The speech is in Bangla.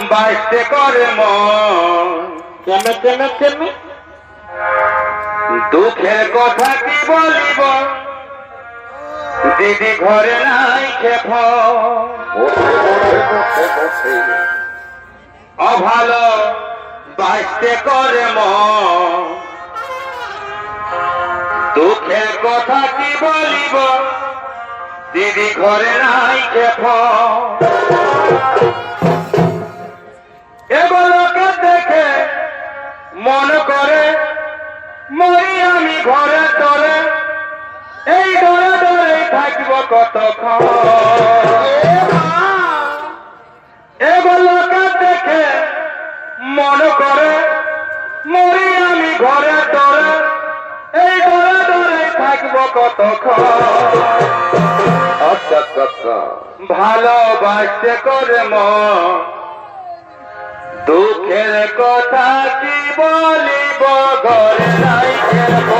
বাইতে করে মন কেমনে কেমনে কেমনে দুঃখের কথা কি বলিব দিদি ঘরে নাই খেপ অভালো বাইতে করে মন দুঃখের কথা কি বলিব দিদি ঘরে নাই খেপ এগুলোকে দেখে মন করে মরি আমি ঘরে তরে এই ডরে ডরে থাকব কতক্ষণ এগুলোকে দেখে মন করে মরি আমি ঘরে তরে এই ডরে ডরে থাকব কতক্ষণ ভালোবাসতে করে মন দুঃখের কথা কি বলিব ঘরে নাই খেলব